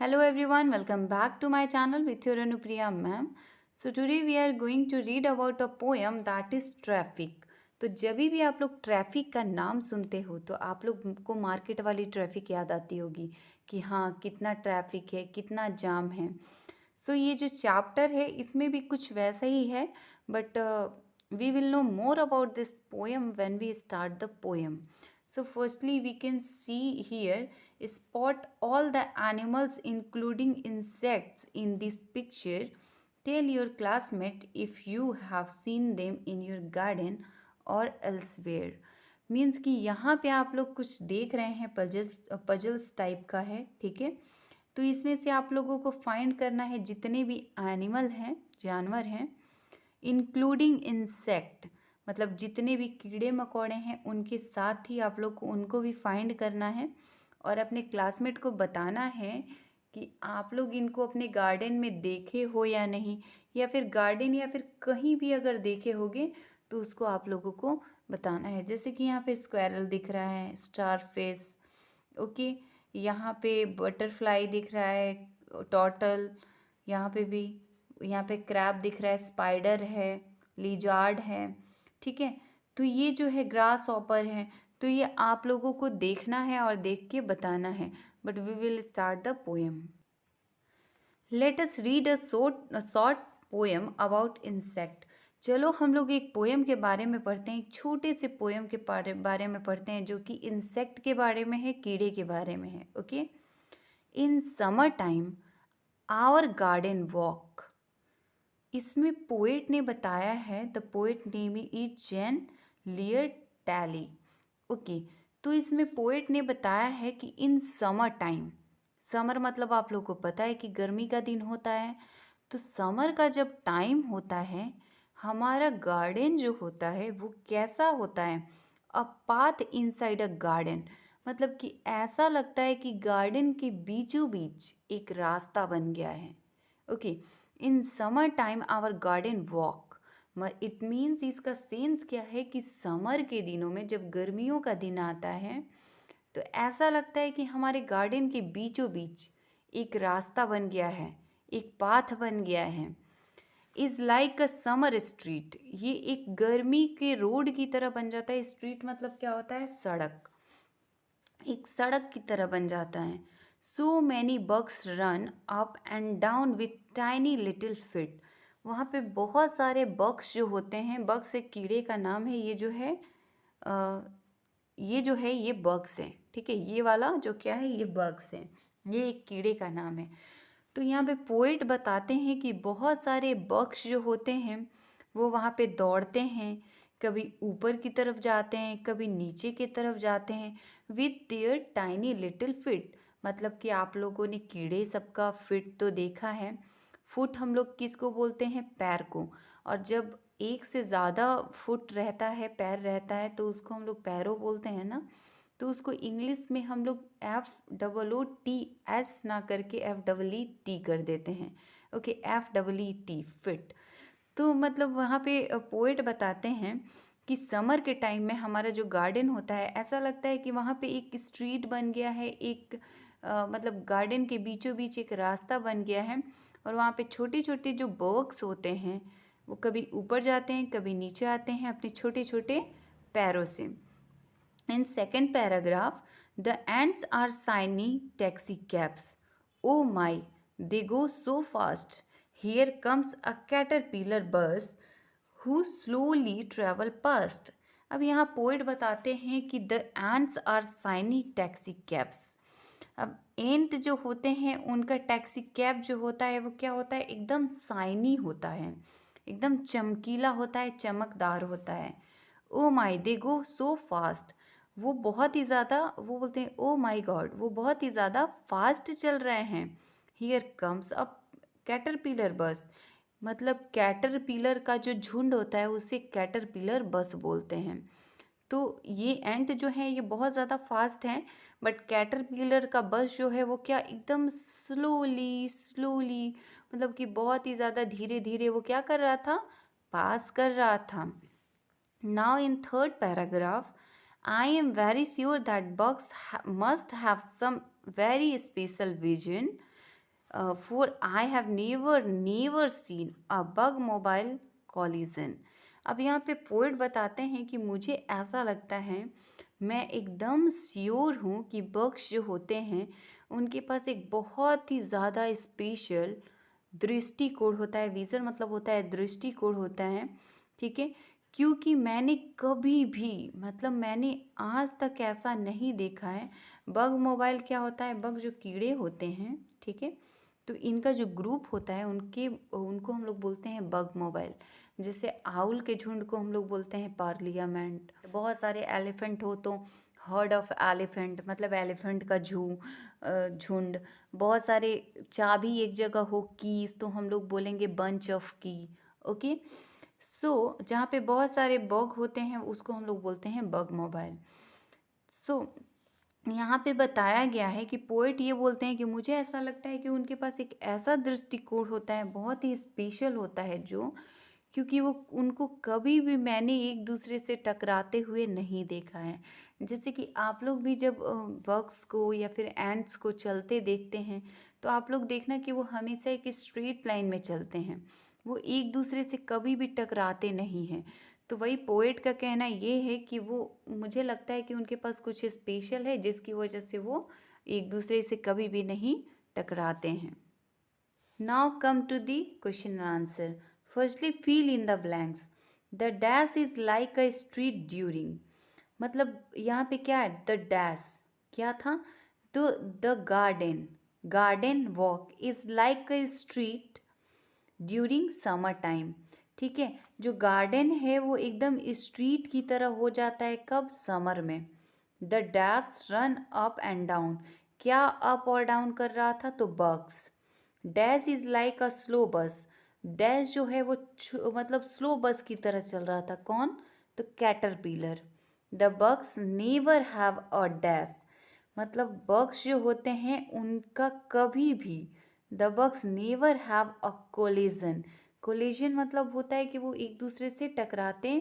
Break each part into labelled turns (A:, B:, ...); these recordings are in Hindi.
A: Hello everyone, welcome back to my channel with your Anupriya ma'am. So today we are going to read about a poem that is traffic. तो जब भी आप लोग ट्रैफिक का नाम सुनते हो तो आप लोग को मार्केट वाली ट्रैफिक याद आती होगी कि हाँ कितना ट्रैफिक है, कितना जाम है. सो ये जो चैप्टर है इसमें भी कुछ वैसा ही है, but we will know more about this poem when we start the poem. So firstly we can see here, spot all the animals including insects in this picture. Tell your classmate if you have seen them in your garden or elsewhere. Means कि यहाँ पे आप लोग कुछ देख रहे हैं, पजल्स टाइप का है, ठीक है. तो इसमें से आप लोगों को फाइंड करना है जितने भी एनिमल हैं, जानवर हैं, इंक्लूडिंग इंसेक्ट, मतलब जितने भी कीड़े मकोड़े हैं उनके साथ ही आप लोग को उनको भी फाइंड करना है और अपने क्लासमेट को बताना है कि आप लोग इनको अपने गार्डन में देखे हो या नहीं, या फिर गार्डन या फिर कहीं भी अगर देखे होगे तो उसको आप लोगों को बताना है. जैसे कि यहाँ पे स्क्वायरल दिख रहा है, स्टारफिश, ओके, यहाँ पे बटरफ्लाई दिख रहा है, टॉर्टल, यहाँ पे भी, यहाँ पे क्रैब दिख रहा है, स्पाइडर है, लिजार्ड है, ठीक है. तो ये जो है ग्रास ऑपर है. तो ये आप लोगों को देखना है और देख के बताना है. But we will start the poem. Let us read a short poem about insect. चलो हम लोग एक पोएम के बारे में पढ़ते हैं, एक छोटे से पोएम के बारे में पढ़ते हैं जो कि इंसेक्ट के बारे में है, कीड़े के बारे में है. Okay. In summer time our garden walk. इसमें पोएट ने बताया है, the poet name is Jane Lear Tally. Okay. तो इसमें पोएट ने बताया है कि इन समर टाइम, समर मतलब आप लोग को पता है कि गर्मी का दिन होता है. तो समर का जब टाइम होता है, हमारा गार्डन जो होता है वो कैसा होता है, a path inside a garden, मतलब कि ऐसा लगता है कि गार्डन के बीचों बीच एक रास्ता बन गया है. Okay. In summer time our garden walk, it means इसका सेंस क्या है कि समर के दिनों में जब गर्मियों का दिन आता है तो ऐसा लगता है कि हमारे गार्डन के बीचों बीच एक रास्ता बन गया है, एक पाथ बन गया है. Is like a summer street, ये एक गर्मी के रोड की तरह बन जाता है. स्ट्रीट मतलब क्या होता है, सड़क, एक सड़क की तरह बन जाता है. So many bugs run up and down with tiny little fit. वहाँ पे बहुत सारे बग्स जो होते हैं, बग्स एक कीड़े का नाम है, ये जो है ये बग्स हैं, ठीक है. ये वाला जो क्या है, ये बग्स हैं, ये एक कीड़े का नाम है. तो यहाँ पे पोएट बताते हैं कि बहुत सारे बग्स जो होते हैं वो वहाँ पे दौड़ते हैं, कभी ऊपर की तरफ जाते हैं, कभी नीचे की तरफ जाते हैं, with their tiny little fit. मतलब कि आप लोगों ने कीड़े सबका फिट तो देखा है. फुट हम लोग किसको बोलते हैं, पैर को. और जब एक से ज़्यादा फुट रहता है, पैर रहता है, तो उसको हम लोग पैरों बोलते हैं ना. तो उसको इंग्लिश में हम लोग FOOTS ना करके FEET कर देते हैं. Okay, FEET, fit. तो मतलब वहाँ पे पोएट बताते हैं कि समर के टाइम में हमारा जो गार्डन होता है, ऐसा लगता है कि वहाँ पे एक स्ट्रीट बन गया है, एक मतलब गार्डन के बीचों बीच एक रास्ता बन गया है. और वहाँ पे छोटे छोटे जो बर्ड्स होते हैं वो कभी ऊपर जाते हैं, कभी नीचे आते हैं अपने छोटे छोटे पैरों से. In second paragraph, the ants are shiny taxi cabs. Oh my, they go so fast. Here comes a caterpillar bus who slowly travel past. अब यहाँ पोएट बताते हैं कि the ants are shiny taxi cabs. अब एंट जो होते हैं उनका टैक्सी कैब जो होता है वो क्या होता है, एकदम शाइनी होता है, एकदम चमकीला होता है, चमकदार होता है. ओ माई, दे गो सो फास्ट. वो बहुत ही ज़्यादा, वो बोलते हैं ओ माई गॉड, वो बहुत ही ज़्यादा फास्ट चल रहे हैं. हियर कम्स अ कैटरपिलर बस, मतलब कैटरपिलर का जो झुंड होता है उसे कैटरपिलर बस बोलते हैं. तो ये एंट जो है ये बहुत ज़्यादा फास्ट हैं, बट कैटरपिलर का बस जो है वो क्या एकदम स्लोली स्लोली, मतलब कि बहुत ही ज़्यादा धीरे धीरे वो क्या कर रहा था, पास कर रहा था. Now in third paragraph, I am very sure that bugs must have some very special vision for I have never seen a bug mobile collision. अब यहाँ पे पोएट बताते हैं कि मुझे ऐसा लगता है, मैं एकदम श्योर हूँ कि बग्स जो होते हैं उनके पास एक बहुत ही ज़्यादा स्पेशल दृष्टिकोण होता है। विज़न मतलब होता है दृष्टिकोण होता है, ठीक है। क्योंकि मैंने कभी भी मतलब मैंने आज तक ऐसा नहीं देखा है। बग मोबाइल क्या होता है, बग जो कीड़े होते हैं, ठीक है, तो इनका जो ग्रुप होता है उनको हम लोग बोलते हैं बग मोबाइल। जैसे आउल के झुंड को हम लोग बोलते हैं पार्लियामेंट। बहुत सारे एलिफेंट हो तो हर्ड ऑफ एलिफेंट मतलब एलिफेंट का झुंड। बहुत सारे चाबी एक जगह हो, कीज, तो हम लोग बोलेंगे बंच ऑफ की। ओके, सो जहाँ पे बहुत सारे बग होते हैं उसको हम लोग बोलते हैं बग मोबाइल। सो यहाँ पे बताया गया है कि पोएट ये बोलते हैं कि मुझे ऐसा लगता है कि उनके पास एक ऐसा दृष्टिकोण होता है, बहुत ही स्पेशल होता है, जो क्योंकि वो उनको कभी भी मैंने एक दूसरे से टकराते हुए नहीं देखा है। जैसे कि आप लोग भी जब बग्स को या फिर एंट्स को चलते देखते हैं तो आप लोग देखना कि वो हमेशा एक स्ट्रेट लाइन में चलते हैं, वो एक दूसरे से कभी भी टकराते नहीं हैं। तो वही पोएट का कहना ये है कि वो, मुझे लगता है कि उनके पास कुछ स्पेशल है जिसकी वजह से वो एक दूसरे से कभी भी नहीं टकराते हैं। Now come to the question and answer. Firstly fill in the blanks. The dash is like a street during, मतलब यहाँ पे क्या है, द डैश क्या था, तो the garden walk is like a street during summer time. ठीक है, जो गार्डन है वो एकदम स्ट्रीट की तरह हो जाता है, कब, समर में। The dash run up and down, क्या अप और डाउन कर रहा था, तो bugs. Dash is like a slow बस, डैश जो है वो मतलब स्लो बस की तरह चल रहा था, कौन, तो caterpillar. The bugs never have a dash, मतलब बग्स जो होते हैं उनका कभी भी, the bugs never have a collision, collision मतलब होता है कि वो एक दूसरे से टकराते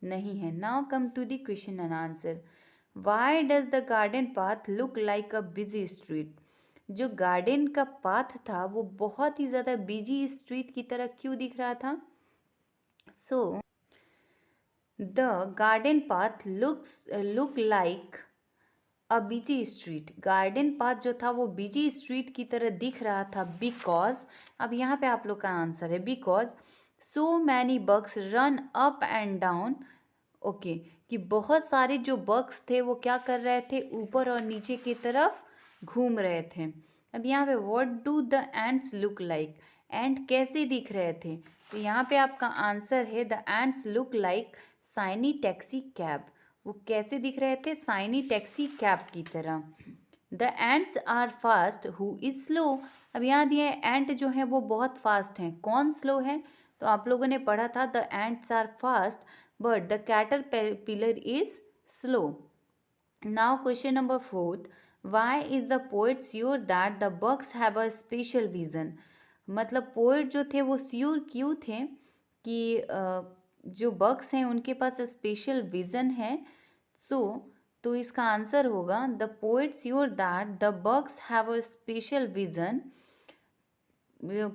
A: नहीं है। Now come to the question and answer. Why does the garden path look like a busy street, जो गार्डन का पाथ था वो बहुत ही ज़्यादा बिजी स्ट्रीट की तरह क्यों दिख रहा था, so the garden path look like a busy street, garden path जो था वो बिजी स्ट्रीट की तरह दिख रहा था, बिकॉज, अब यहाँ पे आप लोग का आंसर है, because so many bugs run up and down. Okay, कि बहुत सारे जो बग्स थे वो क्या कर रहे थे, ऊपर और नीचे की तरफ घूम रहे थे। अब यहाँ पे what do the ants look like, ant कैसे दिख रहे थे, तो यहाँ पे आपका आंसर है the ants look like shiny taxi cab, वो कैसे दिख रहे थे, शाइनी टैक्सी कैब की तरह। The ants are fast who is slow, अब यहाँ दिए एंट जो है वो बहुत फास्ट हैं, कौन स्लो है, तो आप लोगों ने पढ़ा था the ants are fast but the caterpillar is slow. Now question number 4, why is the poet sure that the bugs have a special vision, मतलब पोएट जो थे वो श्योर क्यों थे कि जो बग्स हैं उनके पास स्पेशल विजन है, सो तो इसका आंसर होगा the poet sure that the bugs have a special vision.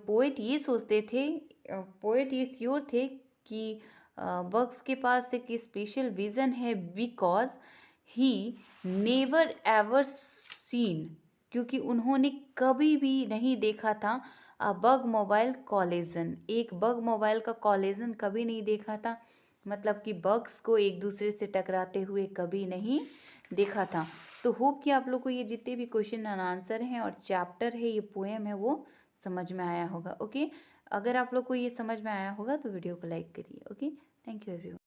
A: Poet ये सोचते थे, पोएट ये श्योर थे कि बग्स के पास एक स्पेशल विजन है, because he never ever seen, क्योंकि उन्होंने कभी भी नहीं देखा था बग मोबाइल कॉलिजन, एक बग मोबाइल का कॉलिजन कभी नहीं देखा था, मतलब कि बग्स को एक दूसरे से टकराते हुए कभी नहीं देखा था। तो होप कि आप लोग को ये जितने भी क्वेश्चन एंड आंसर हैं और चैप्टर है, ये पोएम है, वो समझ में आया होगा। ओके, अगर आप लोग को ये समझ में आया होगा तो वीडियो को लाइक करिए। Okay, thank you everyone.